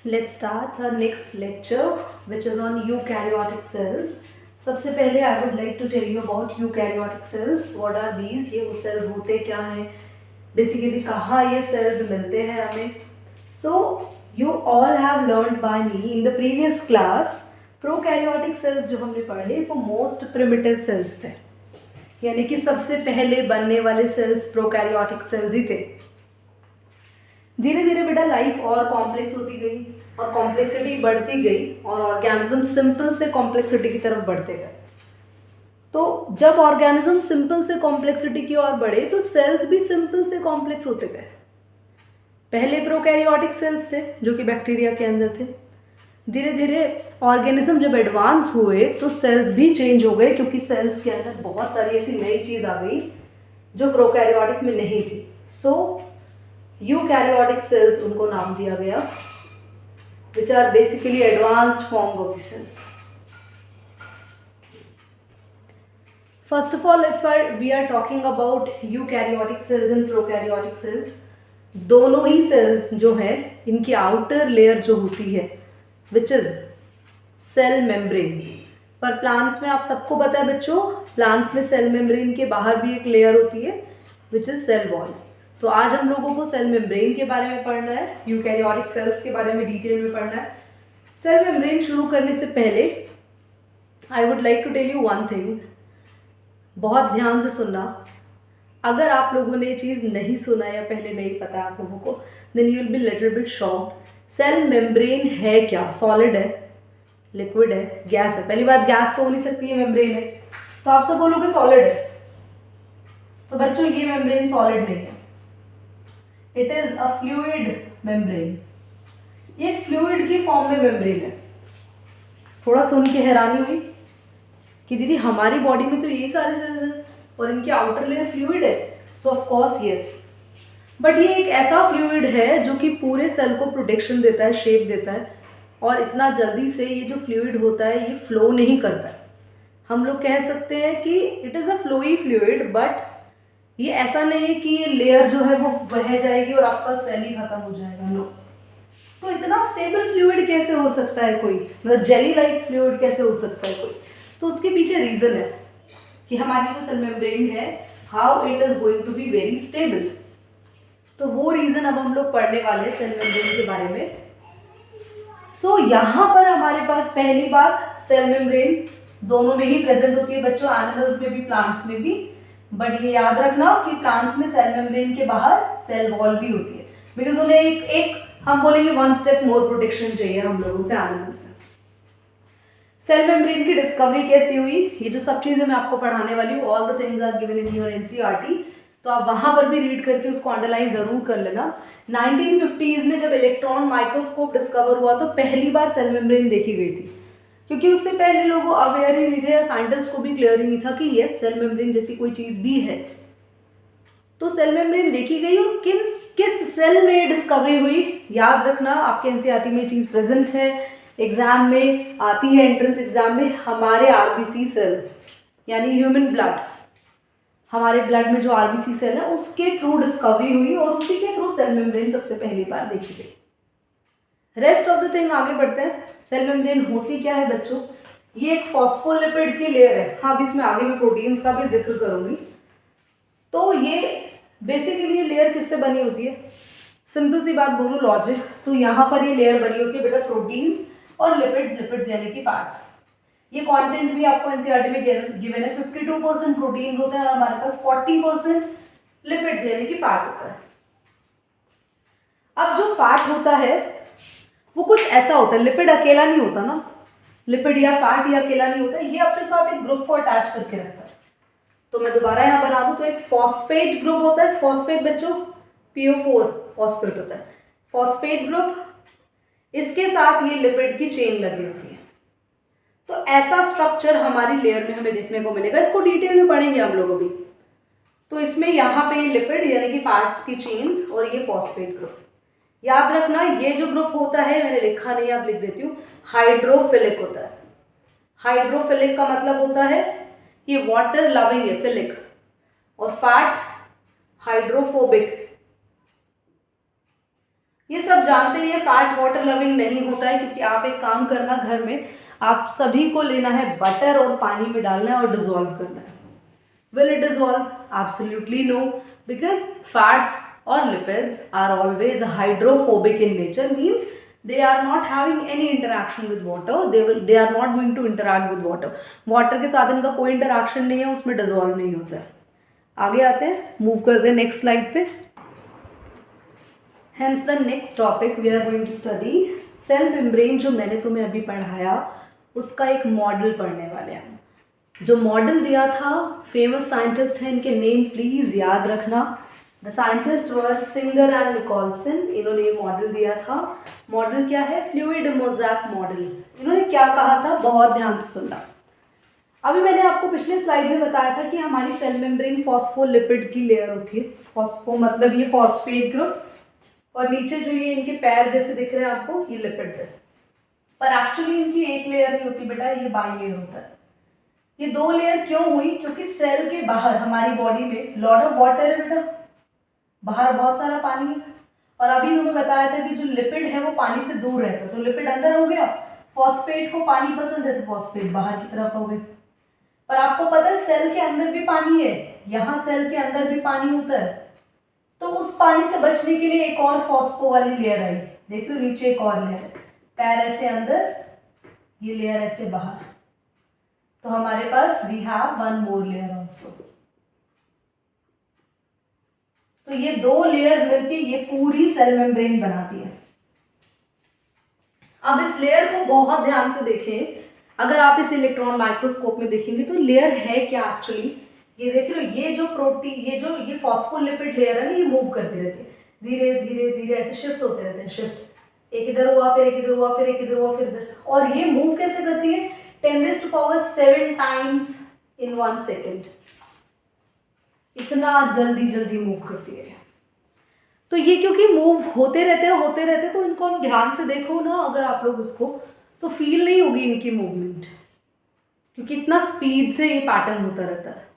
Let's start our next lecture, which is on eukaryotic cells. सबसे पहले I would like to tell you about eukaryotic cells. What are these? ये वो cells होते क्या हैं? Basically कहाँ ये cells मिलते हैं हमें? So you all have learned by me in the previous class. Prokaryotic cells जो हमने पढ़े वो most primitive cells थे, यानी कि सबसे पहले बनने वाले cells prokaryotic cells ही थे. धीरे धीरे बेटा लाइफ और कॉम्प्लेक्स होती गई और कॉम्प्लेक्सिटी बढ़ती गई और ऑर्गेनिज्म सिंपल से कॉम्प्लेक्सिटी की तरफ बढ़ते गए. तो जब ऑर्गेनिज्म सिंपल से कॉम्प्लेक्सिटी की ओर बढ़े तो सेल्स भी सिंपल से कॉम्प्लेक्स होते गए. पहले प्रोकैरियोटिक सेल्स थे जो कि बैक्टीरिया के अंदर थे. धीरे धीरे ऑर्गेनिज्म जब एडवांस हुए तो सेल्स भी चेंज हो गए, क्योंकि सेल्स के अंदर बहुत सारी ऐसी नई चीज़ आ गई जो प्रोकैरियोटिक में नहीं थी. सो यूकैरियोटिक सेल्स उनको नाम दिया गया, which are basically advanced form of the cells. First of all, if we are talking about eukaryotic cells and prokaryotic cells, दोनों ही cells जो है इनकी outer layer जो होती है which is cell membrane. पर plants में आप सबको पता है बच्चों, plants में cell membrane के बाहर भी एक layer होती है which is cell wall. तो आज हम लोगों को सेल मेम्ब्रेन के बारे में पढ़ना है, यूकैरियोटिक सेल्स के बारे में डिटेल में पढ़ना है. सेल मेम्ब्रेन शुरू करने से पहले I would like to tell you one thing. बहुत ध्यान से सुनना. अगर आप लोगों ने ये चीज़ नहीं सुना या पहले नहीं पता आप लोगों को, then you will be little bit shocked. Cell membrane है क्या? सॉलिड है, लिक्विड है, गैस है? पहली बात, गैस तो हो नहीं सकती है, मेम्ब्रेन है. तो आप सब बोलोगे सॉलिड है. तो बच्चों ये मेम्ब्रेन सॉलिड नहीं है, it is a fluid membrane. ये एक फ्लूइड की फॉर्म में मेम्ब्रेन है. थोड़ा सुन के हैरानी हुई कि दीदी हमारी बॉडी में तो यही सारे सेल्स हैं और इनकी आउटर लेयर फ्लूइड है. सो ऑफ कोर्स यस, बट ये एक ऐसा फ्लूइड है जो कि पूरे सेल को प्रोटेक्शन देता है, शेप देता है, और इतना जल्दी से ये जो फ्लूइड होता है ये फ्लो नहीं करता है. हम लोग कह सकते हैं कि it is a flowy fluid, but ये ऐसा नहीं है कि ये लेयर जो है वो बह जाएगी और आपका सेल ही खत्म हो जाएगा. नो. तो इतना स्टेबल फ्लूइड कैसे हो सकता है कोई, मतलब जेली लाइक फ्लूइड कैसे हो सकता है कोई? तो उसके पीछे रीज़न है कि हमारी जो सेल मेम्ब्रेन है, how it is going to be very stable. तो वो रीज़न अब हम लोग पढ़ने वाले हैं सेल मेम्ब्रेन के बारे में. सो यहाँ पर हमारे पास पहली बात, सेल मेम्ब्रेन दोनों में ही प्रेजेंट होती है बच्चों, एनिमल्स में भी प्लांट्स में भी. बट ये याद रखना कि प्लांट्स में सेल मेम्ब्रेन के बाहर सेल वॉल भी होती है, बिकॉज उन्हें एक हम बोलेंगे वन स्टेप मोर प्रोटेक्शन चाहिए हम लोगों से, एनिमल्स से. सेल मेम्ब्रेन की डिस्कवरी कैसी हुई, ये जो सब चीज़ें मैं आपको पढ़ाने वाली हूँ, all the things are given in your NCERT, तो आप वहाँ पर भी रीड करके उसको अंडरलाइन ज़रूर कर लेना. 1950s में जब इलेक्ट्रॉन माइक्रोस्कोप डिस्कवर हुआ तो पहली बार सेल मेम्ब्रेन देखी गई थी, क्योंकि उससे पहले लोग अवेयर ही नहीं थे, या साइंटिस्ट को भी क्लियर ही नहीं था कि ये सेल मेम्ब्रेन जैसी कोई चीज़ भी है. तो सेल मेम्ब्रेन देखी गई, और किस सेल में डिस्कवरी हुई याद रखना. आपके एनसीईआरटी में चीज़ प्रेजेंट है, एग्जाम में आती है, एंट्रेंस एग्जाम में. हमारे आरबीसी सेल यानी ह्यूमन ब्लड, हमारे ब्लड में जो आरबीसी सेल है उसके थ्रू डिस्कवरी हुई और उसी के थ्रू सेल मेम्ब्रेन सबसे पहली बार देखी गई. रेस्ट ऑफ द थिंग आगे बढ़ते हैं. सेल मेम्ब्रेन होती क्या है बच्चों? ये एक फॉस्फोलिपिड की लेयर है. हाँ, अभी इसमें आगे मैं प्रोटीन्स का भी जिक्र करूंगी. तो ये बेसिकली ये लेयर किससे बनी होती है? सिंपल सी बात बोलूँ, लॉजिक, तो यहाँ पर ये लेयर बनी होती है बेटा प्रोटीन्स और लिपिड्स यानी कि फैट्स. ये कंटेंट भी आपको एनसीईआरटी में गिवन है. 52% प्रोटीन्स होते हैं और हमारे पास 40% लिपिड्स यानी कि फैट होता है. अब जो फैट होता है वो कुछ ऐसा होता है, लिपिड अकेला नहीं होता ना, लिपिड या फैट या अकेला नहीं होता, ये अपने साथ एक ग्रुप को अटैच करके रखता है. तो मैं दोबारा यहाँ बना दूँ तो एक फॉस्फेट ग्रुप होता है. फॉस्फेट बच्चों PO4 फॉस्फेट होता है, फॉस्फेट ग्रुप. इसके साथ ये लिपिड की चेन लगी होती है. तो ऐसा स्ट्रक्चर हमारी लेयर में हमें देखने को मिलेगा. इसको डिटेल में पढ़ेंगे हम लोग अभी. तो इसमें यहाँ पे ये लिपिड यानी कि फैट्स की चेन्स और ये फॉस्फेट ग्रुप. याद रखना ये जो ग्रुप होता है, मैंने लिखा नहीं, आप लिख देती हूँ, हाइड्रोफिलिक होता है. हाइड्रोफिलिक का मतलब होता है ये वाटर लविंग है, फिलिक, और फैट हाइड्रोफोबिक. ये सब जानते हैं, फैट वाटर लविंग नहीं होता है, क्योंकि आप एक काम करना घर में, आप सभी को लेना है बटर और पानी में डालना है और डिजोल्व करना है। Will it dissolve? Absolutely no, because fats or lipids are always hydrophobic in nature, means they are not having any interaction with water, they are not going to interact with water. Water के साथ इनका कोई interaction नहीं है, उसमें dissolve नहीं होता है। आगे आते हैं, मूव करते हैं नेक्स्ट स्लाइड पे। Hence the next topic we are going to study cell membrane. जो मैंने तुम्हें अभी पढ़ाया उसका एक मॉडल पढ़ने वाले हैं। जो मॉडल दिया था, फेमस साइंटिस्ट हैं, इनके नेम प्लीज याद रखना। The scientist were Singer and Nicolson. इन्होंने ये मॉडल दिया था। मॉडल क्या है? Fluid mosaic model. इन्होंने क्या कहा था, बहुत ध्यान से सुनना। अभी मैंने आपको पिछले स्लाइड में बताया था कि हमारी सेल मेम्ब्रेन फॉस्फोलिपिड की लेयर होती है। फॉस्फो मतलब ये फॉस्फेट ग्रुप, और नीचे जो ये इनके पैर जैसे दिख रहे हैं आपको, ये लिपिड्स है। पर एक्चुअली इनकी एक लेयर नहीं होती बेटा, ये बाई लेयर होता है। ये दो लेयर क्यों हुई? क्योंकि सेल के बाहर हमारी बॉडी में लॉट ऑफ वाटर है बेटा, बाहर बहुत सारा पानी है। और अभी उन्होंने बताया था कि जो लिपिड है वो पानी से दूर रहता है, तो लिपिड अंदर हो गया, फॉस्फेट को पानी पसंद है तो फॉस्फेट बाहर की तरफ हो गए। पर आपको पता है सेल के अंदर भी पानी है, यहाँ सेल के अंदर भी पानी होता है। तो उस पानी से बचने के लिए एक और फॉस्फो वाली लेयर आई। देख लो नीचे एक और लेयर है, पैर ऐसे अंदर, ये लेयर ऐसे बाहर। तो हमारे पास we have one more layer also. तो ये दो लेयर्स मिलके ये पूरी सेल मेम्ब्रेन बनाती है। अब इस लेयर को बहुत ध्यान से देखें। अगर आप इस इलेक्ट्रॉन माइक्रोस्कोप में देखेंगे तो लेयर है क्या एक्चुअली, ये देख रहे हो, ये जो प्रोटीन, ये फॉस्फोलिपिड लेयर है ना, ये मूव करती रहती है, धीरे धीरे धीरे ऐसे शिफ्ट होते रहते हैं। शिफ्ट, एक इधर हुआ, फिर एक इधर हुआ, फिर एक इधर हुआ, फिर इधर। और ये मूव कैसे करती है? 10⁻⁷ टाइम्स इन 1 सेकेंड। इतना जल्दी जल्दी मूव करती है। तो ये क्योंकि मूव होते रहते, तो इनको हम ध्यान से देखो ना अगर आप लोग उसको, तो फील नहीं होगी इनकी मूवमेंट, क्योंकि इतना स्पीड से ये पैटर्न होता रहता है।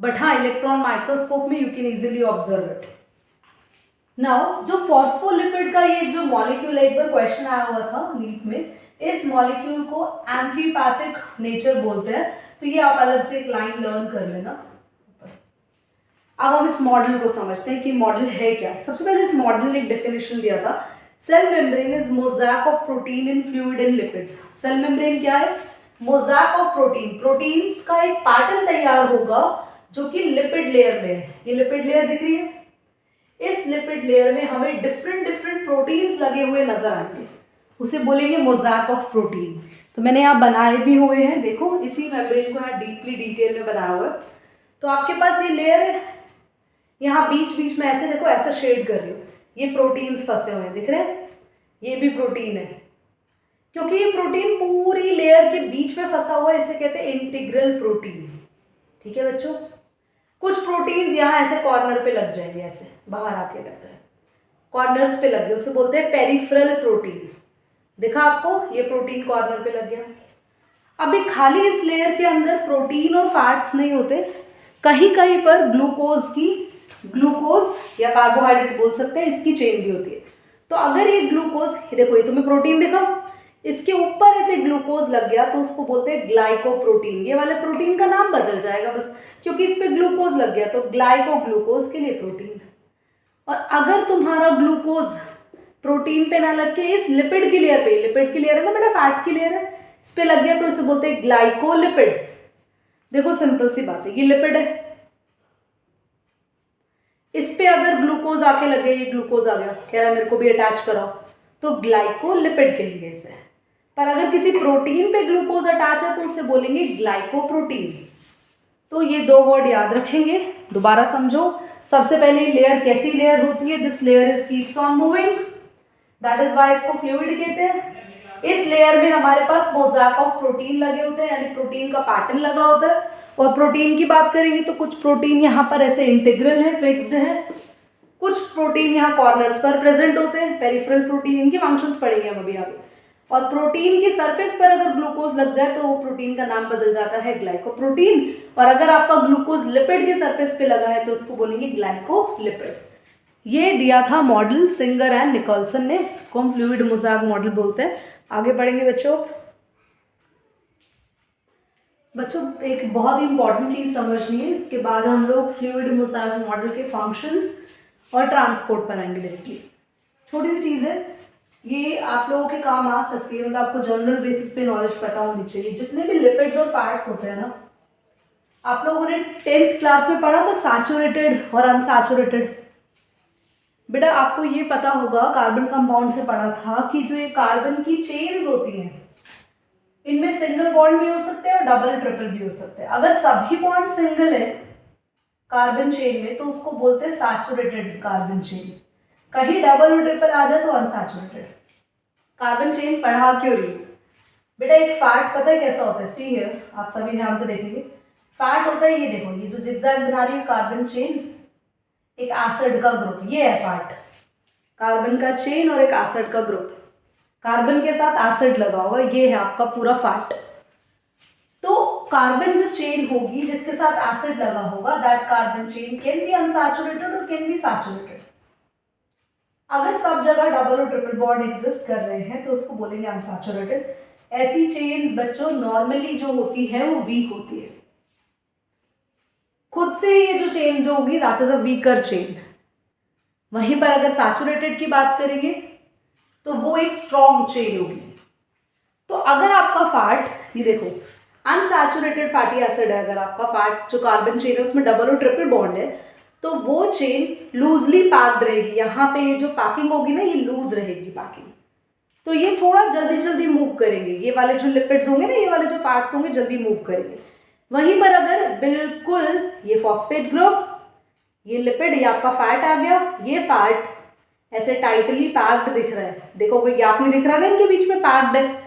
बट हाँ, इलेक्ट्रॉन माइक्रोस्कोप में you can easily observe it. Now जो फॉस्फोलिपिड का ये जो मॉलिक्यूल है, एक बार क्वेश्चन आया हुआ था नीट में, इस मॉलिक्यूल को एम्फीपैथिक नेचर बोलते हैं। तो ये आप अलग से एक लाइन लर्न कर लेना। अब हम इस मॉडल को समझते हैं कि मॉडल है क्या। सबसे पहले इस मॉडल ने एक डेफिनेशन दिया था, cell membrane is mosaic of protein in fluid and lipids. Cell membrane क्या है? मोज़ैक ऑफ प्रोटीन, प्रोटीन्स का एक पैटर्न तैयार होगा जो कि लिपिड लेयर में है। ये लिपिड लेयर दिख रही है, इस लिपिड लेयर में हमें डिफरेंट डिफरेंट प्रोटीन्स लगे हुए नजर आएंगे, उसे बोलेंगे मोज़ैक ऑफ प्रोटीन। तो मैंने यहाँ बनाए भी हुए हैं, देखो इसी मेम्ब्रेन को यहाँ डीपली डिटेल में बनाया हुआ है। तो आपके पास ये लेयर है, यहाँ बीच बीच में ऐसे देखो, ऐसा शेड कर रही हो, ये प्रोटीन्स फंसे हुए हैं, दिख रहे हैं? ये भी प्रोटीन है, क्योंकि ये प्रोटीन पूरी लेयर के बीच में फंसा हुआ है, इसे कहते हैं इंटीग्रल प्रोटीन। ठीक है बच्चों, कुछ प्रोटीन्स यहाँ ऐसे कॉर्नर पे लग जाएंगे, ऐसे बाहर आके लग गए, कॉर्नर्स पे लग गए, उसे बोलते हैं पेरिफेरल प्रोटीन। देखा आपको, ये प्रोटीन कॉर्नर पे लग गया। अभी खाली इस लेयर के अंदर प्रोटीन और फैट्स नहीं होते, कहीं कहीं पर ग्लूकोज या कार्बोहाइड्रेट बोल सकते हैं, इसकी चेन भी होती है। तो अगर ये ग्लूकोज, देखो ये तुम्हें प्रोटीन दिखा, इसके ऊपर ऐसे ग्लूकोज लग गया तो उसको बोलते हैं ग्लाइकोप्रोटीन। ये वाले प्रोटीन का नाम बदल जाएगा बस, क्योंकि इस पे ग्लूकोज लग गया, तो ग्लाइकोग्लूकोज के लिए प्रोटीन। और अगर तुम्हारा ग्लूकोज प्रोटीन पे ना लग के इस लिपिड की लेयर पे, लिपिड की लेयर है ना बेटा, फैट की लेयर है, इस पे लग गया तो इसे बोलते हैं ग्लाइकोलिपिड। देखो सिंपल सी बात है, ये लिपिड है, इस पे अगर ग्लूकोज आके लगे, ये ग्लूकोज आ गया, कह रहा है मेरे को भी अटैच कराओ, तो ग्लाइकोलिपिड कहेंगे इसे। पर अगर किसी प्रोटीन पे ग्लूकोज अटैच है तो उसे बोलेंगे ग्लाइकोप्रोटीन। तो ये दो वर्ड याद रखेंगे, दोबारा समझो। सबसे पहले लेयर कैसी लेयर होती है? This layer is keeps on moving, that is why इसको फ्लूइड कहते हैं। इस लेयर में हमारे पास मोज़ैक ऑफ प्रोटीन लगे होते हैं, यानी प्रोटीन का पैटर्न लगा होता है। और प्रोटीन की बात करेंगे तो कुछ प्रोटीन यहाँ पर ऐसे इंटीग्रल है, फिक्स्ड है, कुछ प्रोटीन यहाँ कॉर्नर्स पर प्रेजेंट होते हैं, पेरिफेरल प्रोटीन, इनके फंक्शंस पढ़ेंगे हम अभी आगे। और प्रोटीन की सरफेस पर अगर ग्लूकोज लग जाए तो वो प्रोटीन का नाम बदल जाता है ग्लाइकोप्रोटीन। और अगर आपका ग्लूकोज लिपिड के सरफेस पे लगा है तो उसको बोलेंगे ग्लाइकोलिपिड। ये दिया था मॉडल सिंगर एंड निकोलसन ने, इसको हम फ्लूइड मोज़ेक मॉडल बोलते हैं। आगे बढ़ेंगे बच्चों। बच्चों एक बहुत ही इंपॉर्टेंट चीज़ समझनी है, इसके बाद हम लोग फ्लूइड मोज़ेक मॉडल के फंक्शंस और ट्रांसपोर्ट पर आएंगे डायरेक्टली। छोटी सी चीज़ है, ये आप लोगों के काम आ सकती है, मतलब आपको जनरल बेसिस पे नॉलेज पता होनी चाहिए। जितने भी लिपिड्स और फैट्स होते हैं ना, आप लोगों ने 10th क्लास में पढ़ा था सैचुरेटेड और अनसैचुरेटेड। बेटा आपको ये पता होगा, कार्बन कंपाउंड से पढ़ा था कि जो ये कार्बन की चेन्स होती हैं, इनमें सिंगल बॉन्ड भी हो सकते हैं और डबल ट्रिपल भी हो सकते हैं। अगर सभी बॉन्ड सिंगल है कार्बन चेन में तो उसको बोलते हैं सैचुरेटेड कार्बन चेन। कहीं डबल और ट्रिपल आ जाए तो अनसैचुरेटेड। कार्बन चेन पढ़ा क्यों रही बेटा? एक फैट पता है कैसा होता है? सी हियर, आप सभी ध्यान से देखेंगे। फैट होता है, ये देखो, ये जो जिगजैग बना रही है कार्बन चेन, एक एसिड का ग्रुप, ये है फैट। कार्बन का चेन और एक एसिड का ग्रुप, कार्बन के साथ एसिड लगा होगा, ये है आपका पूरा फैट। तो कार्बन जो चेन होगी जिसके साथ एसिड लगा होगा, that carbon chain can be unsaturated और कैन बी सैचुरेटेड। अगर सब जगह डबल और ट्रिपल बॉन्ड एग्जिस्ट कर रहे हैं तो उसको बोलेंगे अनसैचुरेटेड। ऐसी चेन्स बच्चों नॉर्मली जो होती है वो वीक होती है, खुद से ये जो चेन जो होगी that is a weaker chain. वहीं पर अगर सैचुरेटेड की बात करेंगे तो वो एक स्ट्रॉन्ग चेन होगी। तो अगर आपका फैट, ये देखो, अनसैचुरेटेड फैटी एसिड है, अगर आपका फैट जो कार्बन चेन है उसमें डबल और ट्रिपल बॉन्ड है, तो वो चेन लूजली पैक्ड रहेगी। यहाँ पे ये जो पैकिंग होगी ना, ये लूज रहेगी पैकिंग, तो ये थोड़ा जल्दी जल्दी मूव करेंगे। ये वाले जो लिपिड्स होंगे ना, ये वाले जो फैट्स होंगे जल्दी मूव करेंगे। वहीं पर अगर बिल्कुल ये फॉस्फेट ग्रुप, ये लिपिड, ये आपका फैट आ गया, ये फैट ऐसे टाइटली पैक्ड दिख रहा है, देखो कोई गैप नहीं दिख रहा ना इनके बीच में, पैक्ड है।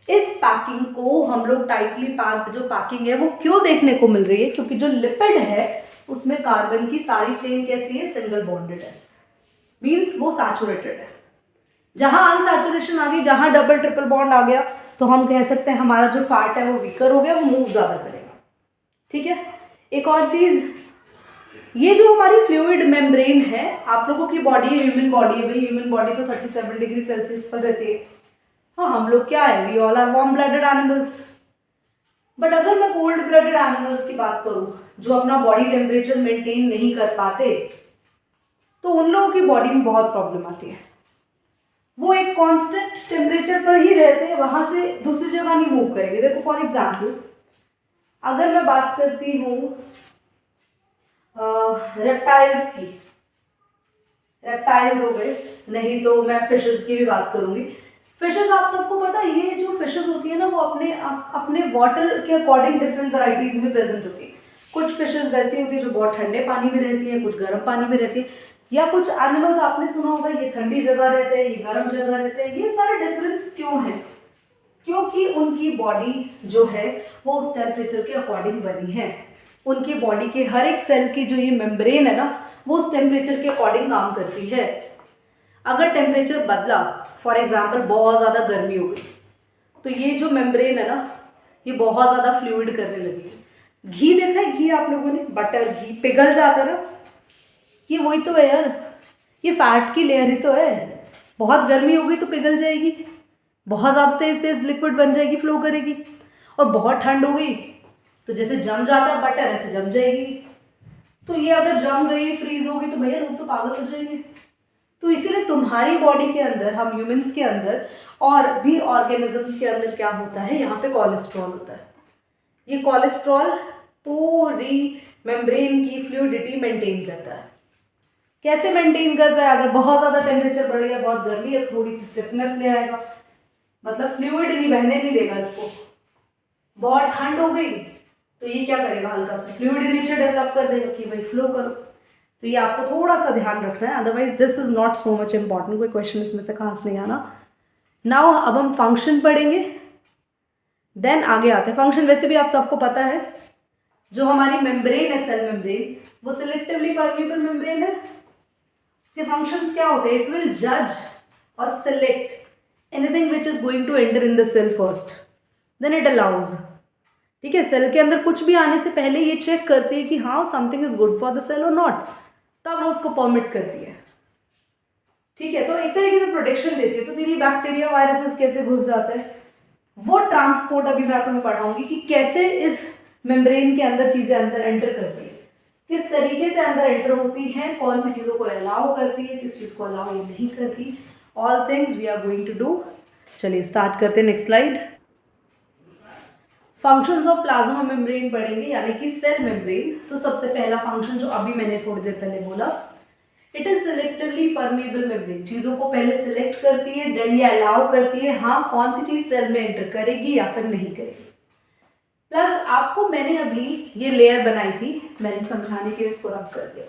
इस पैकिंग को हम लोग टाइटली पैक्ड जो पैकिंग है वो क्यों देखने को मिल रही है? क्योंकि जो लिपिड है उसमें कार्बन की सारी चेन कैसी है? सिंगल बॉन्डेड है, मीन्स वो सैचुरेटेड है। जहां अनसैचुरेशन आ गई, जहां डबल ट्रिपल बॉन्ड आ गया, तो हम कह सकते हैं हमारा जो फैट है वो वीकर हो गया, वो मूव ज्यादा करेगा। ठीक है, एक और चीज, ये जो हमारी फ्लूइड मेम्ब्रेन है, आप लोगों की बॉडी है, ह्यूमन बॉडी है भाई, ह्यूमन बॉडी तो 37 डिग्री सेल्सियस पर रहती है। हाँ, हम लोग क्या है, we all are warm blooded animals. But अगर मैं कोल्ड ब्लडेड एनिमल्स की बात करूं जो अपना बॉडी टेम्परेचर मेंटेन नहीं कर पाते, तो उन लोगों की बॉडी में बहुत प्रॉब्लम आती है। वो एक कांस्टेंट टेम्परेचर पर ही रहते हैं, वहां से दूसरी जगह नहीं मूव करेंगे। देखो फॉर एग्जाम्पल, अगर मैं बात करती हूँ रेप्टाइल्स की, रेप्टाइल्स हो गए, नहीं तो मैं फिशेस की भी बात करूंगी। फिशेस आप सबको पता है, ये जो फिशेस होती है ना, वो अपने वाटर के अकॉर्डिंग डिफरेंट वैराइटीज में प्रेजेंट होती है। कुछ फिशेस वैसी होती है जो बहुत ठंडे पानी में रहती है, कुछ गर्म पानी में रहती है, या कुछ एनिमल्स आपने सुना होगा ये ठंडी जगह रहते हैं, ये गर्म जगह रहते हैं। ये सारे डिफरेंस क्यों है? क्योंकि उनकी बॉडी जो है वो उस टेम्परेचर के अकॉर्डिंग बनी है। उनकी बॉडी के हर एक सेल की जो ये मेम्ब्रेन है ना, वो उस टेम्परेचर के अकॉर्डिंग काम करती है। अगर टेम्परेचर बदला, फॉर एग्जाम्पल बहुत ज़्यादा गर्मी हो गई, तो ये जो मेम्ब्रेन है ना, ये बहुत ज़्यादा फ्लूइड करने लगेगी। घी देखा है, घी आप लोगों ने, बटर, घी पिघल जाता है ना, ये वही तो है यार, ये फैट की लेयर ही तो है। बहुत गर्मी हो गई तो पिघल जाएगी, बहुत ज़्यादा तेज तेज लिक्विड बन जाएगी, फ्लो करेगी। और बहुत ठंड हो गई तो जैसे जम जाता है बटर, ऐसे जम जाएगी। तो ये अगर जम गई, फ्रीज हो गई, तो भैया लोग तो पागल हो जाएंगे। तो इसीलिए तुम्हारी बॉडी के अंदर, हम ह्यूमंस के अंदर और भी ऑर्गेनिजम्स के अंदर क्या होता है, यहाँ पे कोलेस्ट्रॉल होता है। ये कोलेस्ट्रॉल पूरी मेम्ब्रेन की फ्लूइडिटी मेंटेन करता है। कैसे मेंटेन करता है? अगर बहुत ज़्यादा टेम्परेचर बढ़ गया, बहुत गर्मी है, थोड़ी सी स्टिफनेस ले आएगा, मतलब फ्लूइड नहीं बहने नहीं देगा इसको। बहुत ठंड हो गई तो ये क्या करेगा, हल्का सा फ्लूइड नेचर डेवलप कर देगा कि भाई फ्लो करो। तो ये आपको थोड़ा सा ध्यान रखना है, otherwise this is not so much important, कोई क्वेश्चन इसमें से खास नहीं आना। नाउ अब हम फंक्शन पढ़ेंगे, देन आगे आते हैं। फंक्शन वैसे भी आप सबको पता है, जो हमारी मेम्ब्रेन है, सेल मेम्ब्रेन, वो सिलेक्टिवली परमेबल मेम्ब्रेन है। उसके फंक्शंस क्या होते हैं? इट विल जज और select anything which is going to enter in the cell first, then it allows. ठीक है, सेल के अंदर कुछ भी आने से पहले ये चेक करती है कि हाँ something is good for the cell और नॉट, तब वो उसको परमिट करती है। ठीक है, तो एक तरीके से प्रोटेक्शन देती है। तो तेरी बैक्टीरिया वायरसेस कैसे घुस जाते हैं, वो ट्रांसपोर्ट अभी मैं तुम्हें पढ़ाऊंगी कि कैसे इस मेम्ब्रेन के अंदर चीजें अंदर एंटर करती है, किस तरीके से अंदर एंटर होती हैं, कौन सी चीज़ों को अलाउ करती है, किस चीज़ को अलाउ या नहीं करती। All things we are going to do. चलिए स्टार्ट करते हैं। Next slide. Functions of plasma membrane पढ़ेंगे, यानी कि सेल मेम्ब्रेन। तो सबसे पहला फंक्शन जो अभी मैंने थोड़ी देर पहले बोला, it is selectively permeable membrane. चीज़ों को पहले सिलेक्ट करती है, देन ये अलाउ करती है हाँ कौन सी चीज़ सेल में एंटर करेगी या फिर नहीं करेगी। प्लस आपको मैंने अभी ये लेयर बनाई थी, मैंने समझाने के लिए इसको रब कर दिया।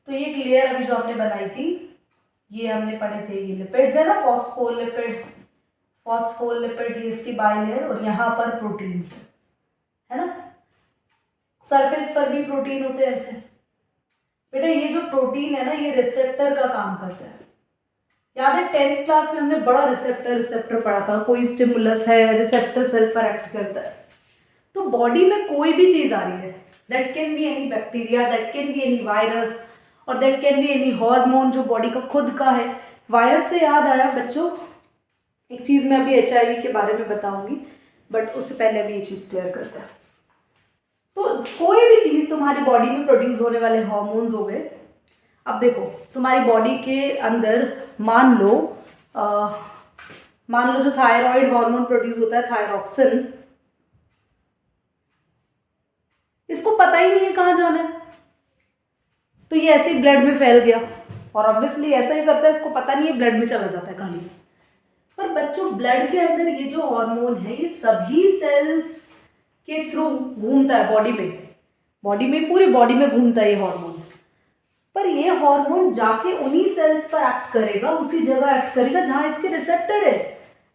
तो ये एक लेयर अभी जो हमने बनाई थी, ये हमने पढ़े थे, ये लिपिड्स है ना, फॉस्फोलिपिड्स, फॉस्फोलिपिड ये इसकी बाइलेयर, और यहाँ पर प्रोटीन्स है ना। सरफेस पर भी प्रोटीन होते हैं ऐसे। बेटा ये जो प्रोटीन है ना, ये रिसेप्टर का काम करता है। याद है 10th क्लास में हमने बड़ा रिसेप्टर पढ़ा था, कोई स्टिमुलस है, रिसेप्टर सेल पर एक्ट करता है। तो बॉडी में कोई भी चीज आ रही है, that can be any bacteria, that can be any virus, और that can be any hormone जो बॉडी का खुद का है। वायरस से याद आया बच्चों, एक चीज मैं अभी HIV के बारे में बताऊंगी, बट उससे पहले अभी ये चीज क्लियर करते हैं। तो कोई भी चीज तुम्हारी बॉडी में प्रोड्यूस होने वाले हार्मोन्स हो गए। अब देखो तुम्हारी बॉडी के अंदर मान लो जो थायराइड हार्मोन प्रोड्यूस होता है, थायरॉक्सिन, इसको पता ही नहीं है कहाँ जाना है, तो ये ऐसे ही ब्लड में फैल गया, और ऑब्वियसली ऐसा ही करता है, इसको पता नहीं है, ब्लड में चला जाता है कहानी। पर बच्चों ब्लड के अंदर ये जो हार्मोन है, ये सभी सेल्स के थ्रू घूमता है बॉडी में पूरी बॉडी में घूमता है ये हार्मोन। पर ये हार्मोन जाके उन्हीं सेल्स पर एक्ट करेगा, उसी जगह एक्ट करेगा जहां इसके रिसेप्टर है,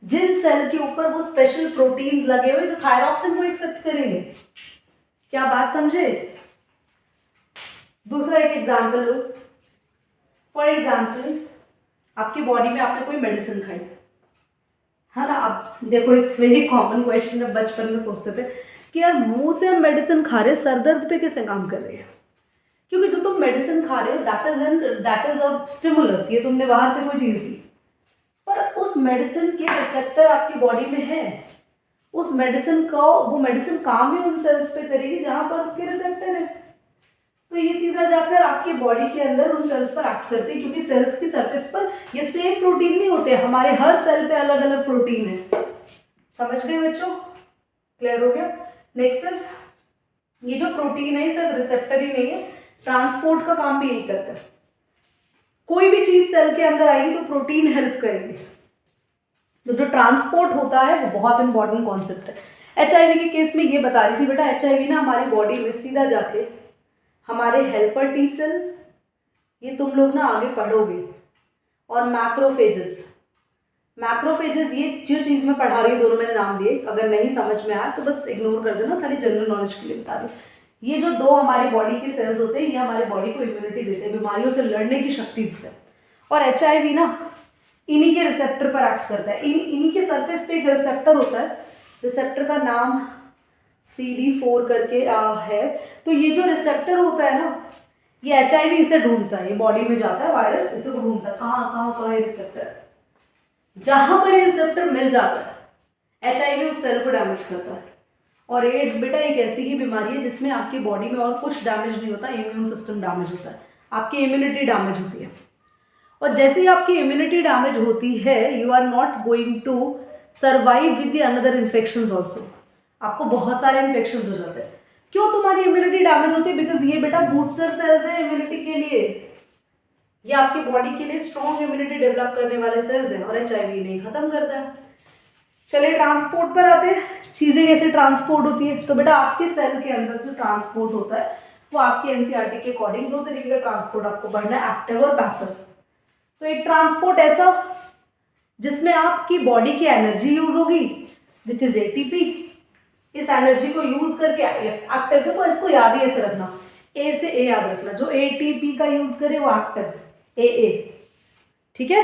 जिन सेल के ऊपर वो स्पेशल प्रोटीन्स लगे हुए जो थायरॉक्सिन को एक्सेप्ट करेंगे। क्या बात समझे? दूसरा एक एग्जाम्पल लो। फॉर एग्जाम्पल आपकी बॉडी में आपने कोई मेडिसिन खाई है ना। अब देखो इट्स वेरी कॉमन क्वेश्चन, अब बचपन में सोचते थे कि यार मुंह से हम मेडिसिन खा रहे हैं, सर दर्द पे कैसे काम कर रहे हैं, क्योंकि जो तुम मेडिसिन खा रहे हो दैट इज अ स्टिमुलस, ये तुमने बाहर से कोई चीज ली, पर उस मेडिसिन के रिसेप्टर आपकी बॉडी में है। उस मेडिसिन को वो मेडिसिन काम ही उन सेल्स पे करेगी जहां पर उसके रिसेप्टर है। तो ये सीधा जाकर आपकी बॉडी के अंदर उन सेल्स पर एक्ट करती है, क्योंकि सेल्स की सरफेस पर ये सेम प्रोटीन नहीं होते, हमारे हर सेल पे अलग अलग प्रोटीन है। समझ गए बच्चों? क्लियर हो गया? नेक्स्ट इज, ये जो प्रोटीन है सिर्फ रिसेप्टर ही नहीं है, ट्रांसपोर्ट का काम भी यही करता है। कोई भी चीज सेल के अंदर आएगी तो प्रोटीन हेल्प करेंगे। तो जो ट्रांसपोर्ट होता है वो बहुत इंपॉर्टेंट कॉन्सेप्ट है। HIV के केस में ये बता रही थी बेटा, HIV ना हमारी बॉडी में सीधा जाके हमारे हेल्पर टी सेल, ये तुम लोग ना आगे पढ़ोगे, और मैक्रोफेजेस ये जो चीज़ मैं पढ़ा रही हूँ, दोनों मैंने नाम लिए, अगर नहीं समझ में आया तो बस इग्नोर कर देना, खाली जनरल नॉलेज के लिए बता रही हूँ। ये जो दो हमारी बॉडी के सेल्स होते हैं, ये हमारी बॉडी को इम्यूनिटी देते हैं, बीमारियों से लड़ने की शक्ति देते हैं। और HIV ना इन्हीं के रिसेप्टर पर एक्ट करता है। इन्हीं के सरफेस पे एक रिसेप्टर होता है, रिसेप्टर का नाम CD4 करके है। तो ये जो रिसेप्टर होता है ना, ये HIV इसे ढूंढता है, ये बॉडी में जाता है वायरस, इसे को ढूंढता है कहाँ है रिसेप्टर। जहां पर ये रिसेप्टर मिल जाता है HIV उस सेल को डैमेज करता है। और एड्स बेटा एक ऐसी ही बीमारी है जिसमें आपकी बॉडी में और कुछ डैमेज नहीं होता, इम्यून सिस्टम डैमेज होता है, आपकी इम्यूनिटी डैमेज होती है। और जैसे ही आपकी इम्यूनिटी डैमेज होती है, you are not going to survive with the another infections also. आपको बहुत सारे इन्फेक्शंस हो जाते हैं। क्यों तुम्हारी इम्यूनिटी डैमेज होती है? बिकॉज ये बेटा बूस्टर सेल्स है इम्यूनिटी के लिए, ये आपकी बॉडी के लिए स्ट्रॉन्ग इम्यूनिटी डेवलप करने वाले सेल्स हैं, और HIV नहीं खत्म करता है। चलिए ट्रांसपोर्ट पर आते हैं, चीज़ें कैसे ट्रांसपोर्ट होती है। तो बेटा आपके सेल के अंदर जो ट्रांसपोर्ट होता है वो आपके NCERT के अकॉर्डिंग दो तरीके का ट्रांसपोर्ट आपको पढ़ना है, एक्टिव और पैसिव। तो एक ट्रांसपोर्ट ऐसा जिसमें आपकी बॉडी की एनर्जी यूज होगी, विच इज ATP। इस एनर्जी को यूज करके एक्टिव, देखो इसको याद ही ऐसे रखना, A से A याद रखना, जो ATP का यूज करे वो एक्टिव, AA, ठीक है।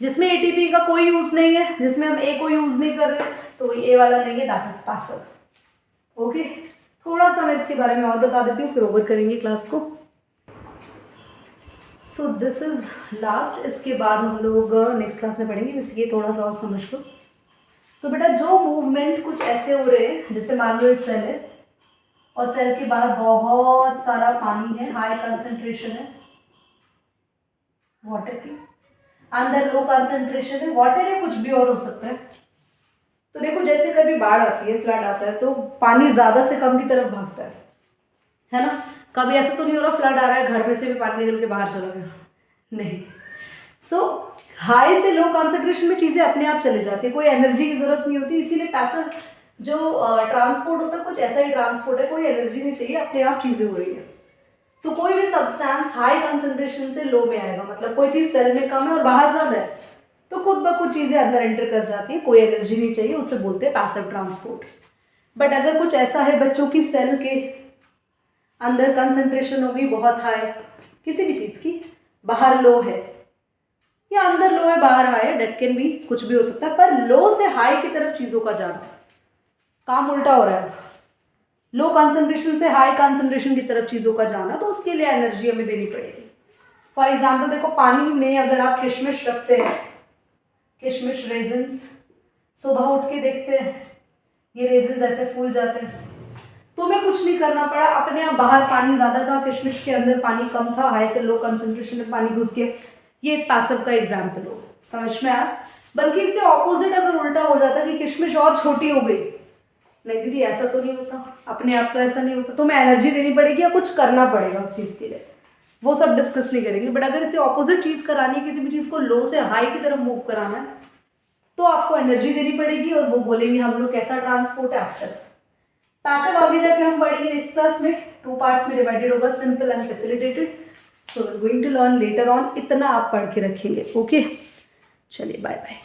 जिसमें ATP का कोई यूज नहीं है, जिसमें हम A को यूज नहीं कर रहे, तो वही A वाला नहीं है, दैट इज पैसिव। ओके, थोड़ा सा मैं इसके बारे में और बता देती हूँ, फिर ओवर करेंगे क्लास को। सो दिस इज लास्ट, इसके बाद हम लोग नेक्स्ट क्लास में पढ़ेंगे, बस ये थोड़ा सा और समझ लो। तो बेटा जो मूवमेंट कुछ ऐसे हो रहे हैं, जैसे मान लो इस सेल है और सेल के बाहर बहुत सारा पानी है, हाई कंसंट्रेशन है वाटर की, अंदर लो कंसंट्रेशन है वाटर या कुछ भी और हो सकता है। तो देखो जैसे कभी बाढ़ आती है, फ्लड आता है, तो पानी ज़्यादा से कम की तरफ भागता है ना। कभी ऐसा तो नहीं हो रहा फ्लड आ रहा है घर में से भी पानी निकल के बाहर चला गया, नहीं। सो हाई से लो कंसंट्रेशन में चीज़ें अपने आप चली जाती है, कोई एनर्जी की जरूरत नहीं होती। इसीलिए पैसिव जो ट्रांसपोर्ट होता है कुछ ऐसा ही ट्रांसपोर्ट है, कोई एनर्जी नहीं चाहिए, अपने आप चीज़ें हो रही है। तो कोई भी सब्सटेंस हाई कंसंट्रेशन से लो में आएगा, मतलब कोई चीज़ सेल में कम है और बाहर ज़्यादा है, तो खुद ब खुद चीज़ें अंदर एंटर कर जाती है, कोई एनर्जी नहीं चाहिए, उसे बोलते हैं पैसिव ट्रांसपोर्ट। बट अगर कुछ ऐसा है बच्चों की सेल के अंदर कंसंट्रेशन होगी बहुत हाई किसी भी चीज़ की, बाहर लो है या अंदर लो है बाहर हाई है, डेट कैन भी, कुछ भी हो सकता है, पर लो से हाई की तरफ चीज़ों का जाना, काम उल्टा हो रहा है, लो कंसंट्रेशन से हाई कंसंट्रेशन की तरफ चीज़ों का जाना, तो उसके लिए एनर्जी हमें देनी पड़ेगी। फॉर एग्जाम्पल देखो पानी में अगर आप किशमिश रखते हैं, किशमिश रेजिन्स, सुबह उठ के देखते हैं ये रेजिन्स ऐसे फूल जाते हैं, तुम्हें कुछ नहीं करना पड़ा, अपने आप बाहर पानी ज़्यादा था, किशमिश के अंदर पानी कम था, हाई से लो कंसंट्रेशन में पानी घुस गया, ये एक पैसिव का एग्जाम्पल हो, समझ में आया। बल्कि इससे ऑपोजिट अगर उल्टा हो जाता कि किशमिश और छोटी हो गई, नहीं दीदी ऐसा तो नहीं होता, अपने आप तो ऐसा नहीं होता, तुम्हें एनर्जी देनी पड़ेगी या कुछ करना पड़ेगा उस चीज़ के लिए, वो सब डिस्कस नहीं करेंगे। बट अगर इसे ऑपोजिट चीज़ करानी है, किसी भी चीज़ को लो से हाई की तरफ मूव कराना है, तो आपको एनर्जी देनी पड़ेगी, और वो बोलेंगे हम लोग कैसा ट्रांसपोर्ट है आफ्टर। पैसिव आगे जाके हम पढ़ेंगे नेक्स्ट क्लास में, 2 पार्ट्स में डिवाइडेड होगा, simple and facilitated. So we are going to learn later on, इतना आप पढ़ के रखेंगे। ओके, चलिए बाय बाय।